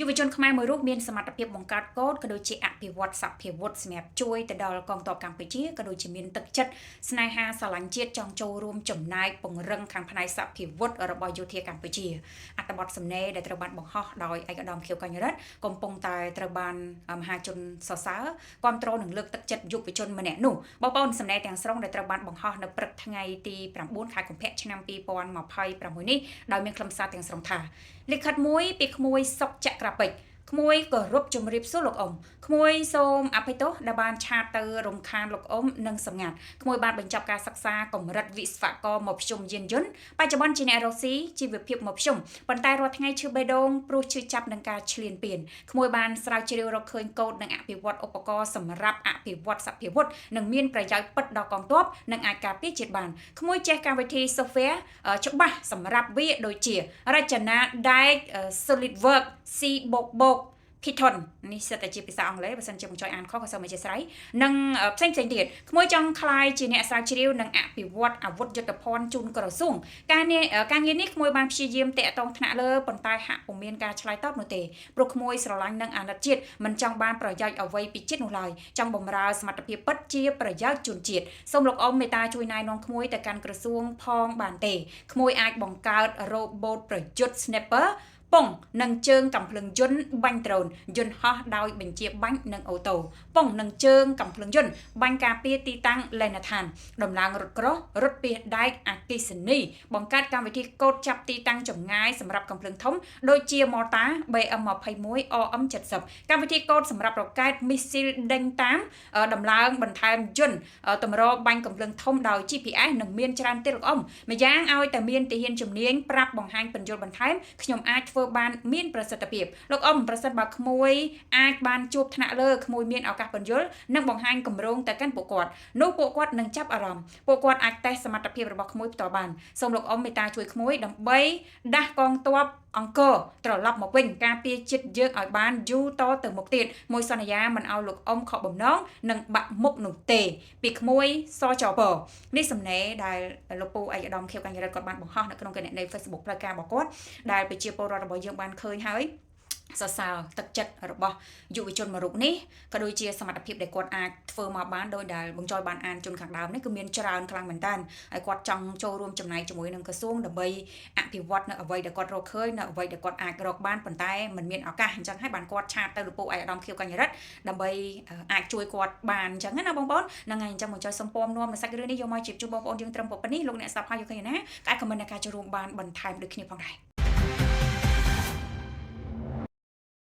យុវជនខ្មែរមួយរូបមានសមត្ថភាពបង្កើតកូដក៏ដូចជាអភិវឌ្ឍសភាវុធសម្រាប់ជួយទៅដល់កងទ័ពកម្ពុជាក៏ដូចជាមានទឹកចិត្តស្នេហាស្រឡាញ់ជាតិចង់ចូលរួមចំណែកពង្រឹងខាងផ្នែកសភាវុធរបស់យោធាកម្ពុជាអត្ថបទសំណេរដែលត្រូវបានបង្ហោះដោយឯកឧត្តមខៀវកញ្ញរិទ្ធកំពុងតែត្រូវបានមហាជនសរសើរគាំទ្រនិងលើកទឹកចិត្តយុវជនម្នាក់នោះបងប្អូនសំណេរទាំងស្រុងដែលត្រូវបានបង្ហោះនៅព្រឹកថ្ងៃទី9ខែកុម្ភៈឆ្នាំ2026នេះដោយមានខ្លឹមសារទាំងស្រុងថាលិខិតមួយពីក្មួយសុកចក្រពេជ្រក្មួយគោរពជំរាបសួរលោកអ៊ំក្មួយសូមអភ័យទោសដែលបានឆាតទៅរំខានលោកអ៊ំនិងសម្ងាត់ក្មួយបានបញ្ចប់ការសិក្សាកម្រិតវិស្វករមកភ្ជុំយានយន្តបច្ចុប្បន្នជាអ្នករកស៊ីជីវភាពមកភ្ជុំប៉ុន្តែរាល់ថ្ងៃឈឺបេះដូងព្រោះឈឺចាប់នឹងការឈ្លានពានក្មួយបានស្រាវជ្រាវរកឃើញកូដនិងអភិវឌ្ឍឧបករណ៍សម្រាប់អភិវឌ្ឍសភាវុធនិងមានប្រយោជន៍ពិតដល់កងទ័ពនិងអាចការពារជាតិបានក្មួយចេះកម្មវិធី software ច្បាស់សម្រាប់វាដូចជារចនា Diag SolidWorks C++ Python នេះសិតតែជាភាសាអង់គ្លេសបើសិនជាបងចង់អានខុសក៏សូមអធិស្ឋាននិងផ្សេងទៀតក្មួយចង់ក្លាយជាអ្នកស្រាវជ្រាវនិងអភិវឌ្ឍអាវុធយុទ្ធភ័ណ្ឌជូនក្រសួងការងារនេះក្មួយបានព្យាយាមតាក់ទងថ្នាក់លើប៉ុន្តែហាក់ពុំមានការឆ្លើយតបនោះទេព្រោះក្មួយស្រឡាញ់និងអាណិតជាតិមិនចង់បានប្រយោជន៍អ្វីពីជាតិនោះឡើយចង់បម្រើសមត្ថភាពពិតជាប្រយោជន៍ជូនជាតិសូមលោកអ៊ំមេត្តាជួយណែនាំក្មួយទៅកាន់ក្រសួងផងបានទេក្មួយអាចបង្កើតរ៉ូបូតប្រយុទ្ធ Sniperប៉ុងនិងជើងកំភ្លើងយន្តបាញ់ដ្រូនយន្តហោះដោយបញ្ជាបាញ់និងអូតូប៉ុងនិងជើងកំភ្លើងយន្តបាញ់ការពារទីតាំងលេនដ្ឋានដំឡើងរថក្រោះរថពាសដែកអគ្គិសនីបង្កើតកម្មវិធីកូដចាប់ទីតាំងចម្ងាយសម្រាប់កំភ្លើងធំដូចជា Mortar BM21 OM70 កម្មវិធីកូដសម្រាប់រ៉ុកែតមីស៊ីលដេញតាមដំឡើងបន្ថែមយន្តតម្របាញ់កំភ្លើងធំដោយ GPS និងមានច្រើនទៀតលោកអ៊ំម្យ៉ាងឲ្យតែមានទាហានជំនាញប្រាប់បង្ហាញបញ្យលបន្ថែមខ្ញុំអាចធ្វើបានមានប្រសិទ្ធភាពលោកអ៊ំប្រសិនបើក្មួយអាចបានជួបថ្នាក់លើក្មួយមានឱកាសបញ្យលនិងបង្ហាញគម្រោងទៅកាន់ពួកគាត់នោះពួកគាត់នឹងចាប់អារម្មណ៍ពួកគាត់អាចតេស្តសមត្ថភាពរបស់ក្មួយផ្ទាល់បានសូមលោកអ៊ំមេត្តាជួយក្មួយដើម្បីដាស់កងទ័ពអង្គរត្រឡប់មកវិញការពារចិត្តយើងឲ្យបានយូរតទៅមុខទៀតមួយសន្យាមិនឲ្យលោកអ៊ំខកបំណងនិងបាក់មុខនោះទេពីក្មួយសចពនេះសំណេរដែលលោកពូឯកឧត្តមខៀវកញ្ញរិទ្ធគាត់បានបង្ហោះនៅក្នុងគណនី Facebook ផ្លូវការរបស់គាត់ដែលប្រជាពលរដ្ឋរបស់យើងបានឃើញហើយសរសើរទឹកចិត្តរបស់យុវជនមួយរូបនេះក៏ដូចជាសមត្ថភាពដែលគាត់អាចធ្វើមកបានដោយដែលបងចយបានអានជូនខាងដើមនេះគឺមានច្រើនខ្លាំងមែនតើហើយគាត់ចង់ចូលរួមចំណែកជាមួយនឹងក្រសួងដើម្បីអភិវឌ្ឍនៅអ្វីដែលគាត់រកឃើញនៅអ្វីដែលគាត់អាចរកបានប៉ុន្តែมันមានឱកាសអញ្ចឹងហើយបានគាត់ឆាតទៅលោកពូឯកឧត្តមខៀវកញ្ញរិទ្ធដើម្បីអាចជួយគាត់បានអញ្ចឹងណាបងប្អូនហ្នឹងហើយអញ្ចឹងបងចយសុំពំនាំនៅសាច់រឿងនេះយកមកជម្រាបជូនបងប្អូនយើងត្រឹមប៉ុណ្នេះលោកអ្នកស្ដាប់ហើយយកឃើញណាអាចខមមិននៅការចូលរួមបានបន្ថែមដូចគ្នាផងដែរ